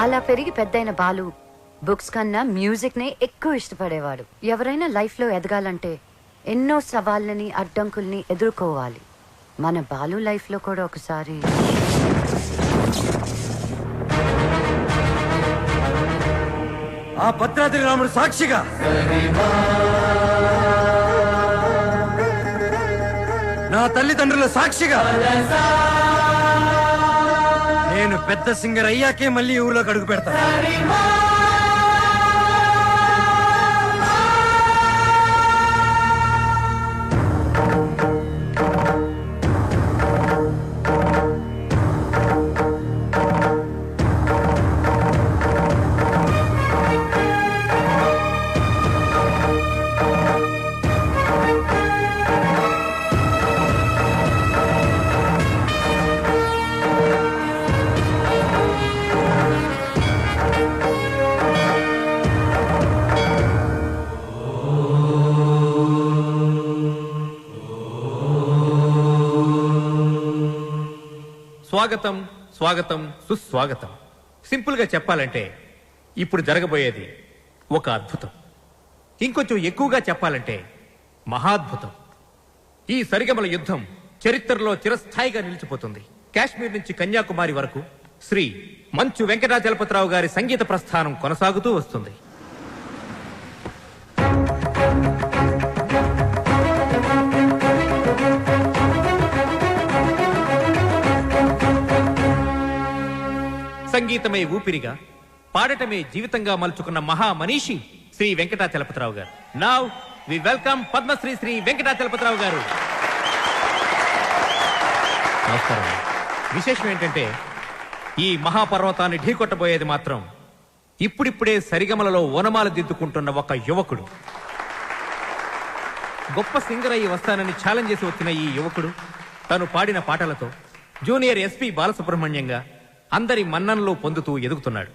అలా పెరిగి పెద్దయిన బాలు బుక్స్ కన్నా మ్యూజిక్ నే ఎక్కువ ఇష్టపడేవాడు. ఎవరైనా లైఫ్ లో ఎదగాలంటే ఎన్నో సవాళ్ళని అడ్డంకుల్ని ఎదుర్కోవాలి. మన బాలు లైఫ్ లో కూడా ఒకసారి ఆ భద్రాద్రి రాముడు సాక్షిగా నా తల్లిదండ్రుల సాక్షిగా నేను పెద్ద సింగర్ అయ్యాకే మళ్ళీ ఊర్లోకి అడుగు పెడతా. స్వాగతం స్వాగతం సుస్వాగతం. సింపుల్ గా చెప్పాలంటే ఇప్పుడు జరగబోయేది ఒక అద్భుతం. ఇంకొంచెం ఎక్కువగా చెప్పాలంటే మహాద్భుతం. ఈ సరిగమల యుద్ధం చరిత్రలో చిరస్థాయిగా నిలిచిపోతుంది. కాశ్మీర్ నుంచి కన్యాకుమారి వరకు శ్రీ మంచు వెంకటాచలపతిరావు గారి సంగీత ప్రస్థానం కొనసాగుతూ వస్తుంది. సంగీతమే ఊపిరిగా, పాడటమే జీవితంగా మలుచుకున్న మహా మనీషి శ్రీ వెంకటాచలపతిరావు గారు. Now we welcome Padmashri Shri Venkatachalapathi Rao గారు. నమస్కారం. విశేషం ఏంటంటే ఈ మహాపర్వతాన్ని ఢీకొట్టబోయేది మాత్రం ఇప్పుడిప్పుడే సరిగమలలో ఓనమాలు దిద్దుకుంటున్న ఒక యువకుడు. గొప్ప సింగర్ అయ్యి వస్తానని ఛాలెంజ్ చేసి వచ్చిన ఈ యువకుడు తను పాడిన పాటలతో జూనియర్ ఎస్పి బాలసుబ్రహ్మణ్యంగా అందరి మన్ననలు పొందుతూ ఎదుగుతున్నాడు.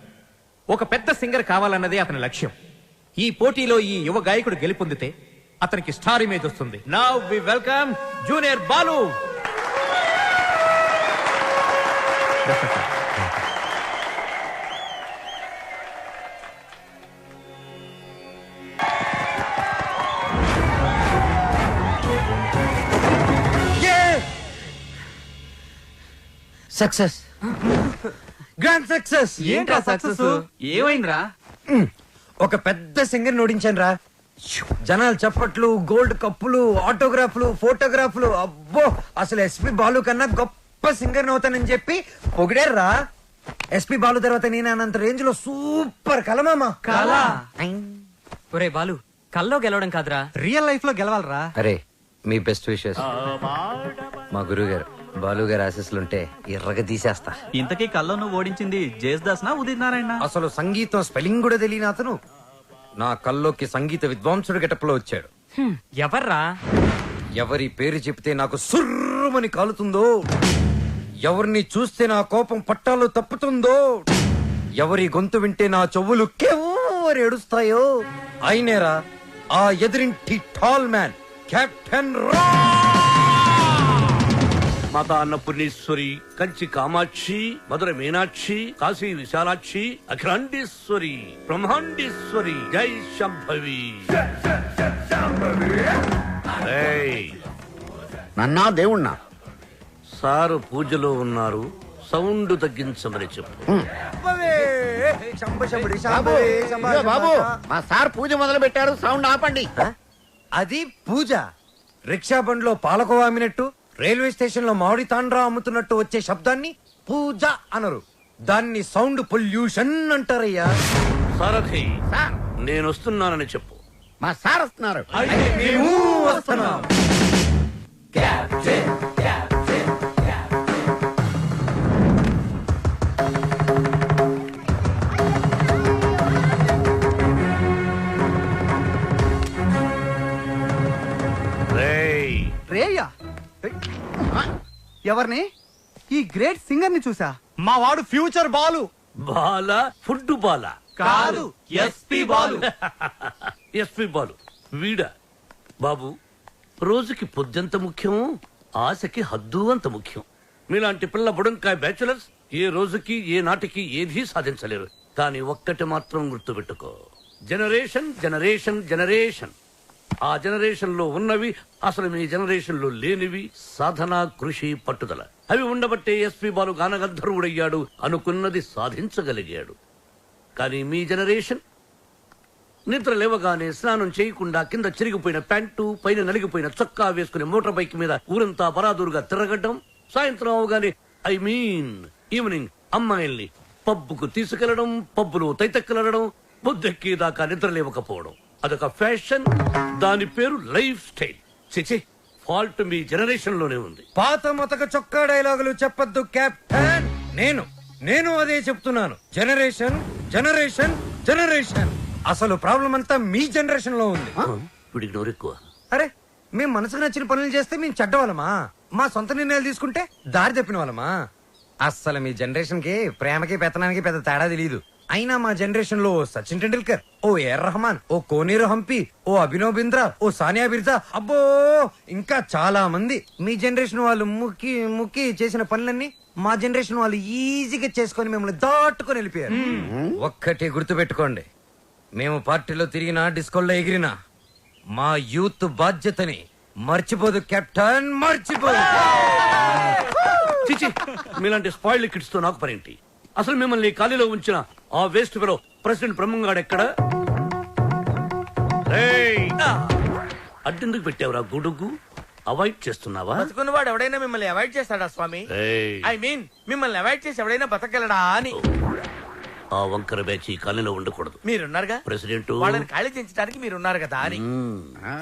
ఒక పెద్ద సింగర్ కావాలన్నదే అతని లక్ష్యం. ఈ పోటీలో ఈ యువ గాయకుడు గెలుపొందితే అతనికి స్టార్ ఇమేజ్ వస్తుంది. Now we welcome junior Balu. Success, grand success. ఏంట్రా సక్సెస్? ఏమైందిరా? ఒక పెద్ద సింగర్ నోడించాను రా. జనాలు చప్పట్లు, గోల్డ్ కప్పులు, ఆటోగ్రాఫ్లు, ఫోటోగ్రాఫ్లు. అబ్బో, అసలు ఎస్పి బాలు కన్నా గొప్ప సింగర్ అవుతానని చెప్పి పొగిడారా. ఎస్పి బాలు తర్వాత నేను అన్నంత రేంజ్ లో సూపర్ కలమామా. కళ? ఒరే బాలు, కల్లో గెలవడం కాదురా, రియల్ లైఫ్ లో గెలవాలరా. అరే, మీ బెస్ట్ విషెస్. మా గురువు గారు బాలు గారు ఆశీస్సులుంటే ఎర్రగా తీసేస్తా. ఇంతకీ కల్లో నువ్వు ఓడించింది జేస్దాస్ నా ఉదిత్ నారాయణ? అసలు సంగీతం స్పెల్లింగ్ కూడా తెలియని అతను నా కల్లోకి సంగీత విద్వాంసుడు గెటప్లో వచ్చాడు. ఎవర్రా? ఎవరి పేరు చెప్తే నాకు సుర్రుమని కాలుతుందో, ఎవరిని చూస్తే నా కోపం పట్టాలు తప్పుతుందో, ఎవరి గొంతు వింటే నా చెవులు కేవరి ఏడుస్తాయో అయినేరా ఆ ఎదిరింటి టాల్ మ్యాన్ కెప్టెన్ రా. మాతా అన్నపూర్ణేశ్వరి, కంచి కామాక్షి, మధుర మీనాక్షి, కాశీ విశాలాక్షి, అఖిలాండేశ్వరి, బ్రహ్మాండేశ్వరి, జై శంభవి. నన్నా దేవుణ్ణా? సారు పూజలో ఉన్నారు, సౌండ్ తగ్గించమని చెప్పు. బాబు, మా సార్ పూజ మొదలు పెట్టారు, సౌండ్ ఆపండి. అది పూజ. రిక్షా బండ్లో పాలకోవా అమ్మినట్టు, రైల్వే స్టేషన్ లో మామిడి తాండ్రా అమ్ముతున్నట్టు వచ్చే శబ్దాన్ని పూజ అనరు, దాన్ని సౌండ్ పొల్యూషన్ అంటారయ్యా. సారథి, నేను వస్తున్నానని చెప్పు. మా సార్ వస్తున్నారు. రేయా, ఎవరిని? ఈ గ్రేట్ సింగర్ ని చూసా. మా వాడు ఫ్యూచర్ బాలు. బాల ఫుడ్ బాల కాదు, ఎస్పి బాలు. ఎస్పి బాలు వీడా? బాబు, రోజుకి పొద్దెంత ముఖ్యం, ఆశకి హద్దు అంత ముఖ్యం. మీలాంటి పిల్ల బుడంకాయ బ్యాచులర్స్ ఏ రోజుకి ఏ నాటికి ఏదీ సాధించలేరు. కానీ ఒక్కటి మాత్రం గుర్తుపెట్టుకో, జనరేషన్ జనరేషన్ జనరేషన్. ఆ జనరేషన్ లో ఉన్నవి అసలు మీ జనరేషన్ లో లేనివి సాధన, కృషి, పట్టుదల. అవి ఉండబట్టే ఎస్పీ బాలు గానగంధర్వుడయ్యాడు, అనుకున్నది సాధించగలిగాడు. కానీ మీ జనరేషన్ నిద్ర లేవగానే స్నానం చేయకుండా కింద చిరిగిపోయిన ప్యాంటు, పైన నలిగిపోయిన చొక్కా వేసుకుని మోటార్ బైక్ మీద ఊరంతా బరాదూరుగా తిరగడం, సాయంత్రం అవగానే ఈవినింగ్ అమ్మాయిల్ని పబ్బుకు తీసుకెళ్లడం, పబ్బులో తైతెక్కలడం, బుద్ధెక్కేదాకా నిద్ర లేవకపోవడం. అదొక ఫ్యాషన్, దాని పేరు లైఫ్ స్టైల్. చిచి, ఫాల్ట్ మీ జనరేషన్ లోనే ఉంది. పాత మతక చొక్కా డైలాగులు చెప్పొద్దు కెప్టెన్. నేను అదే చెప్తున్నాను. Generation generation generation. అసలు ప్రాబ్లం అంతా మీ జనరేషన్ లో ఉంది. వీడికి నోరు ఎక్కువ. అరే, మేము మనసుకు నచ్చిన పనులు చేస్తే మేము చెడ్డవాళ్ళమా? మా సొంత నిర్ణయాలు తీసుకుంటే దారి తప్పిన వాళ్ళమా? అస్సలు మీ జనరేషన్ కి ప్రేమకి పెత్తనానికి పెద్ద తేడా తెలియదు. అయినా మా జనరేషన్ లో సచిన్ టెండూల్కర్, ఓ ఏఆర్ రెహమాన్, ఓ కోనేరు హంపి, ఓ అభినవ్ బింద్రా, ఓ సానియా బిర్జా, అబ్బో ఇంకా చాలా మంది. మీ జనరేషన్ వాళ్ళు ముక్కి ముక్కి చేసిన పనులన్నీ మా జనరేషన్ వాళ్ళు ఈజీగా చేసుకొని మిమ్మల్ని దాటుకొని వెళ్ళిపోయారు. ఒక్కటి గుర్తుపెట్టుకోండి, మేము పార్టీలో తిరిగినా, డిస్కోల్లో ఎగిరినా మా యూత్ బాధ్యతని మర్చిపోదు కెప్టెన్, మర్చిపోదు. చిచి, మీలాంటి స్పాయిల్ కిడ్స్ తో నాకు పనేంటి? అసలు మిమ్మల్ని ఖాళీలో ఉంచిన ఆ వేస్ట్ ఫెలో ప్రెసిడెంట్ బ్రహ్మంగాడు ఎక్కడ? అడ్డెందుకు పెట్టావురా గొడుగు? అవాయిడ్ చేస్తున్నావా? బతుకున్నవాడు ఎవడైనా మిమ్మల్ని అవాయిడ్ చేస్తాడా స్వామి? ఐ మీన్ మిమ్మల్ని అవాయిడ్ చేసి ఎవడైనా బతకగలడా అని. ఆ వంకర బ్యాచ్ ఖాళీలో ఉండకూడదు. మీరున్నారుగా ప్రెసిడెంట్, వాళ్ళని ఖాళీ చేయించడానికి మీరున్నారు కదా అని.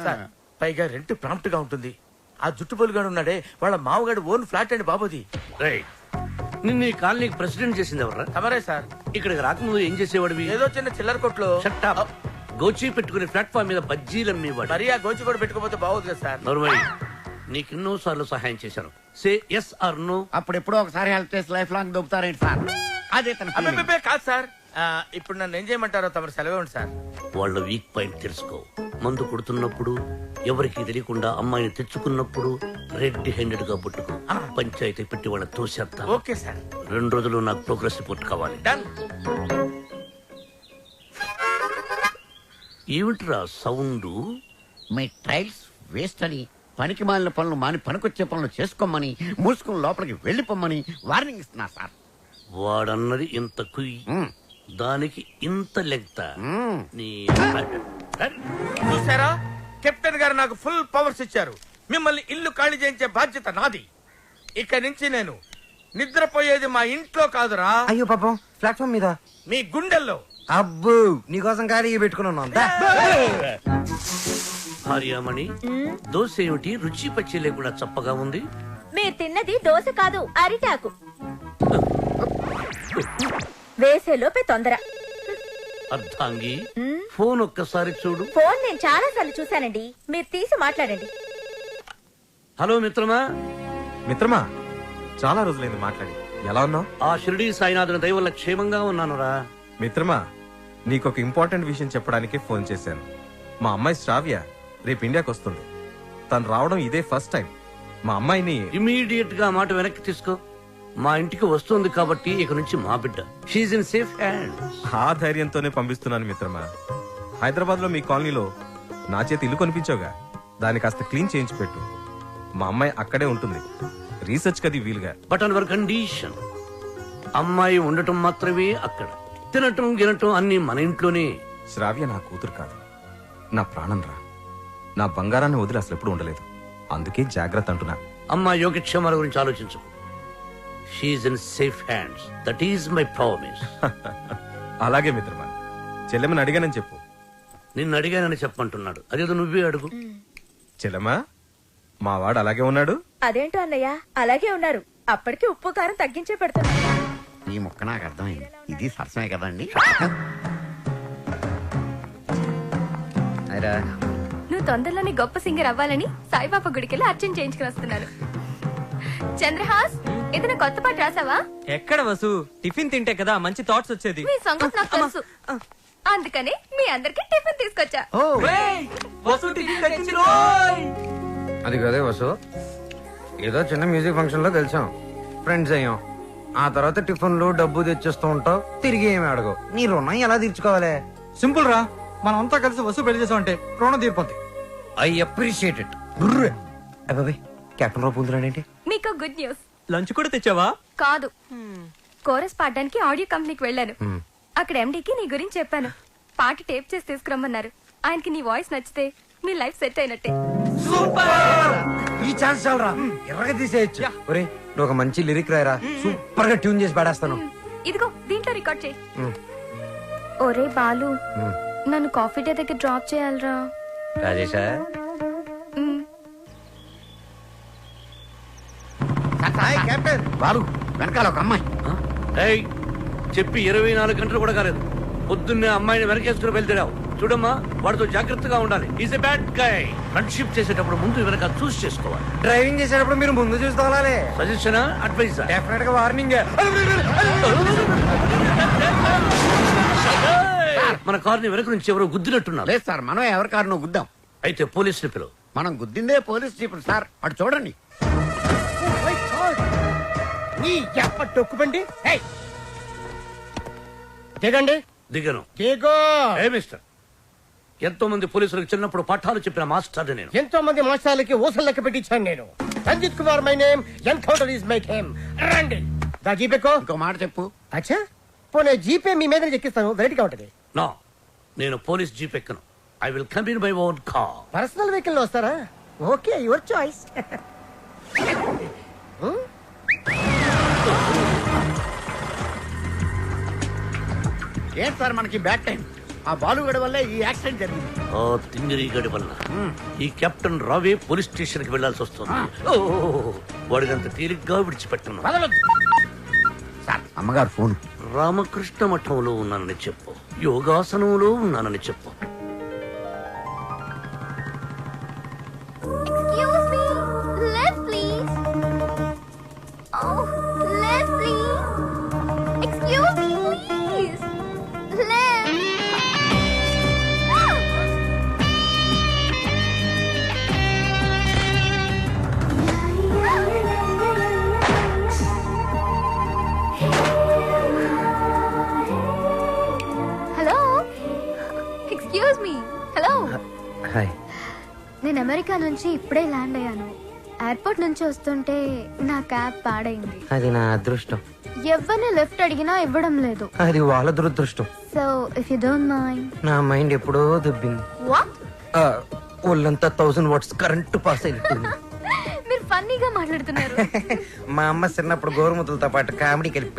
సార్, పైగా రెంట్ ప్రాంప్ట్ గా ఉంటుంది. ఆ జుట్టు పొలుగాడు ఉన్నాడే, వాళ్ళ మామగాడు ఓన్ ఫ్లాట్ అండి బాబుది. నిన్న ఈ కాలనీకి ప్రెసిడెంట్ చేసింది ఎవరా? తమరే సార్. ఇక్కడికి రాకముందు ఏం చేసేవాడివి? ఏదో చిన్న చిల్లర కొట్లో. గోచి పెట్టుకుని ప్లాట్ఫామ్ మీద బజ్జీలు అమ్మేవాడు. మరి ఆ గోచి కూడా పెట్టుకోపోతే బాగోదు కదా సార్. నర్మయ్, నీకెన్నో సార్లు సహాయం చేశాను. Say yes or no. అప్పుడెప్పుడో ఒకసారి హెల్ప్ చేసి లైఫ్ లాంగ్ దొబ్బుతారేంటి సార్? అదే కాదు సార్. ఇప్పుడు నన్ను ఏం చేయమంటారో తమరు సెలవే ఉంది సార్. వాళ్ళ వీక్ పాయింట్ తెలుసుకో. మందు కొడుతున్నప్పుడు, ఎవరికి తెలియకుండా అమ్మాయిని తెచ్చుకున్నప్పుడు రెడ్ హ్యాండెడ్ గా పట్టుకో. పంచాయతీ పెట్టి వాళ్ళ తోసేస్తా. Okay sir. 2 రోజులు నాకు ప్రోగ్రెస్ రిపోర్ట్ కావాలి. డన్. ఏమిట్రా సౌండ్? మీ ట్రైల్స్ వేస్ట్ అని, పనికి మాలిన పనులు మాని పనికొచ్చే పనులు చేసుకోమని, మూసుకుని లోపలికి వెళ్ళిపోమ్మని వార్నింగ్ ఇస్తున్నా సార్. వాడన్నది ఇంత కుయ్, దానికి ఇంత లెంగ్త. చూసారా, కెప్టెన్ గారు నాకు ఫుల్ పవర్స్ ఇచ్చారు. మిమ్మల్ని ఇల్లు ఖాళీ చేయించే బాధ్యత నాది. ఇక నుంచి నేను నిద్రపోయేది మా ఇంట్లో కాదురా. అయ్యో పాపం, ప్లాట్ఫామ్ మీద మీ గుండెల్లో. అబ్బో, నీకోసం ఖాళీ పెట్టుకుని ఉన్నాం. భార్యామణి, దోశ ఏమిటి రుచి పచ్చి లేకుండా చప్పగా ఉంది? మీరు తిన్నది దోశ కాదు, అరిటాకు. వేసేలోపే తొందర. అర్థాంగి, ఫోన్ ఒక్కసారి చూడు. ఫోన్ నేను చాలా సార్లు చూశానండి, మీరు తీసి మాట్లాడండి. హలో మిత్రమా. మిత్రమా, చాలా రోజులైంది మాట్లాడి. ఎలా ఉన్నావు? ఆ షిరిడీ సాయినాథుని దయ వల్ల క్షేమంగా ఉన్నానురా. మిత్రమా, నీకొక ఇంపార్టెంట్ విషయం చెప్పడానికి ఫోన్ చేశాను. మా అమ్మాయి శ్రావ్య రేపు ఇండియాకి వస్తుంది. తను రావడం ఇదే ఫస్ట్ టైం. మా అమ్మాయిని ఇమీడియట్ గా మాట వెనక్కి తీసుకో. మా ఇంటికి వస్తుంది కాబట్టి ఇక నుంచి మా బిడ్డ. She in safe hand. ఆ ధైర్యంతోనే పంపిస్తున్నాను మిత్రమా. హైదరాబాద్ లో మీ కాలనీలో నా చేతి ఇల్లు కొనిపించావుగా, దాన్ని కాస్త క్లీన్ చేయించి పెట్టు. మా అమ్మాయి అక్కడే ఉంటుంది, రీసెర్చ్ కది వీలుగా. But on hour condition. అమ్మాయి ఉండటం మాత్రమే అక్కడ, తినటం గినటం అన్ని మన ఇంట్లోనే. శ్రావ్య నా కూతురు కాదు, నా ప్రాణం రా. నా బంగారాన్ని వదిలి అసలు ఎప్పుడు ఉండలేదు. అందుకే జాగ్రత్త అంటున్నా. అమ్మాయి యోగక్షేమాల గురించి ఆలోచించు. She in safe hands. That is my promise. అలాగే మిత్రమా, చెల్లెమని అడిగానని చెప్పు. నిన్ను అడిగానని చెప్పంటున్నాడు. అదేదో నువ్వే అడుగు. చెల్లెమా, మా వాడు అలాగే ఉన్నాడు. అదేంటో అన్నయ్య, అలాగే ఉన్నారు. అప్పటికి ఉప్పు కారం తగ్గించే పెడుతున్నా. ఈ ముక్క నాకు అర్థమైంది. ఇది సరసమే కదండి. నువ్వు తొందరలోనే గొప్ప సింగర్ అవ్వాలని సాయిబాబా గుడికెళ్ళి అర్చన చేయించుకుని వస్తున్నాను. చంద్రహాస్, ఏదైనా కొత్త పాట రాసావా? ఎక్కడ వసు, టిఫిన్ తింటే కదా మంచి థాట్స్ వచ్చేది. మీ సంగతి నాకు తెలుసు, అందుకనే మీ అందరికి టిఫిన్ తీసుకొచ్చా. అది కదే వసు, ఏదో చిన్న మ్యూజిక్ ఫంక్షన్ లో కలిసాం, ఫ్రెండ్స్ అయ్యాం, ఆ తర్వాత టిఫిన్లు డబ్బు తెచ్చేస్తూ ఉంటావు, తిరిగి ఏమి అడగవు. నీ రుణం ఎలా తీర్చుకోవాలి? సింపుల్ రా, మనం అంతా కలిసి వస్తువు పెళ్లి చేసామంటే రుణం తీరిపోద్ది. I appreciate it. అబ్బాయి కెప్టెన్ రావు పూందులాడేంటి? మీకు గుడ్ న్యూస్. లంచ్ కూడా తెచ్చావా? కాదు, కోరస్ పాడడానికి ఆడియో కంపెనీకి వెళ్ళాను. అక్కడ ఎండీకి నీ గురించి చెప్పాను. పాట టేప్ చేసి తీసుకురమ్మన్నారు. ఆయనకి నీ వాయిస్ నచ్చితే మీ లైఫ్ సెట్ అయినట్టే. ఈ ఛాన్స్ చాలరా, ఎర్రగా తీసేయచ్చు. ఒరే నువ్వు ఒక మంచి లిరిక్ రాయరా, సూపర్ గా ట్యూన్ చేసి పాడేస్తాను. ఇదిగో దీంట్లో రికార్డ్ చేయి. ఒరే బాలు, నన్ను కాఫీ డే దగ్గర డ్రాప్ చేయాలరా. రాజేశా బాలు వెనకాల ఒక అమ్మాయి. ఏయ్, చెప్పి 24 గంటలు కూడా కాలేదు. పొద్దున్నే అమ్మాయిని వెనకేసుకుని వెళ్తావు. చూడమ్మా, వాడితో జాగ్రత్తగా ఉండాలి. Is a bad guy. Friendship చేసేటప్పుడు ముందు వెనక చూస్ చేసుకోవాలి. డ్రైవింగ్ చేసేటప్పుడు మీరు ముందు చూసుకోవాలి. Suggestion, advice? డెఫినెట్ గా వార్నింగ్. మన కార్ని వెనక నుంచి ఎవరో గుద్దినట్టున్నారు. లేదు సార్, మనం ఎవరి కారు నువ్వు గుద్దాం. అయితే పోలీసుని పిలువు. మనం గుద్దిందే పోలీస్ జీపులు సార్. అటు చూడండి. డొక్కుబండి దిగండి. దిగను. దిగో. ఏ మిస్టర్, ఎంతో మంది పోలీసులకు చిన్నప్పుడు పాఠాలు చెప్పిన మాస్టర్ నేను. ఎంతో మంది మాస్టర్లకి ఊసలు లెక్క పెట్టించాను నేను. Ranjith Kumar my name, encounter is my name. రండి. దా జీపేకో. ఇంకో మాట చెప్పు. అచ్చా, పోనీ జీపే మీ మీద ఎక్కిస్తాను, వెరైటీగా ఉంటది. నో, నేను పోలీస్ జీప్ ఎక్కను. I will come in my own car. Personal vehicle లో వస్తారా? Okay, your choice. ఏంటి సార్ మనకి బ్యాడ్ టైం? ఆ బాలుగడ వల్లే ఈ యాక్సిడెంట్ జరిగింది. ఓ తింగిరి గడి వల్ల ఈ కెప్టెన్ రావే పోలీస్ స్టేషన్ కి వెళ్లాల్సి వస్తుంది. వాడికంత తేలిగ్గా విడిచిపెట్టను. సార్ అమ్మగారు ఫోన్. రామకృష్ణ మఠంలో ఉన్నానని చెప్పు, యోగాసనంలో ఉన్నానని చెప్పు. Excuse me, left please. Oh, left please. Excuse me, please. Left. Hello, excuse me. Hello, hi. నేను అమెరికా నుంచి ఇప్పుడే ల్యాండ్ అయ్యాను. ఎయిర్పోర్ట్ నుంచి వస్తుంటే నా క్యాబ్ పాడైంది. అది నా అదృష్టం. ఎవరిని లెఫ్ట్ అడిగినా ఇవ్వడం లేదు. అది వాళ్ళ దురదృష్టం. So if you don't mind. నా మైండ్ ఎప్పుడో దుబ్బింది. వాట్? ఒళ్ళంతా 1000 వాట్స్ కరెంటు పాస్ అయిపోయింది. మీరు ఫన్నీగా మాట్లాడుతున్నారు. మా అమ్మ చిన్నప్పుడు గోరుముద్దలతో పాటు కామెడీకి వెళ్ళి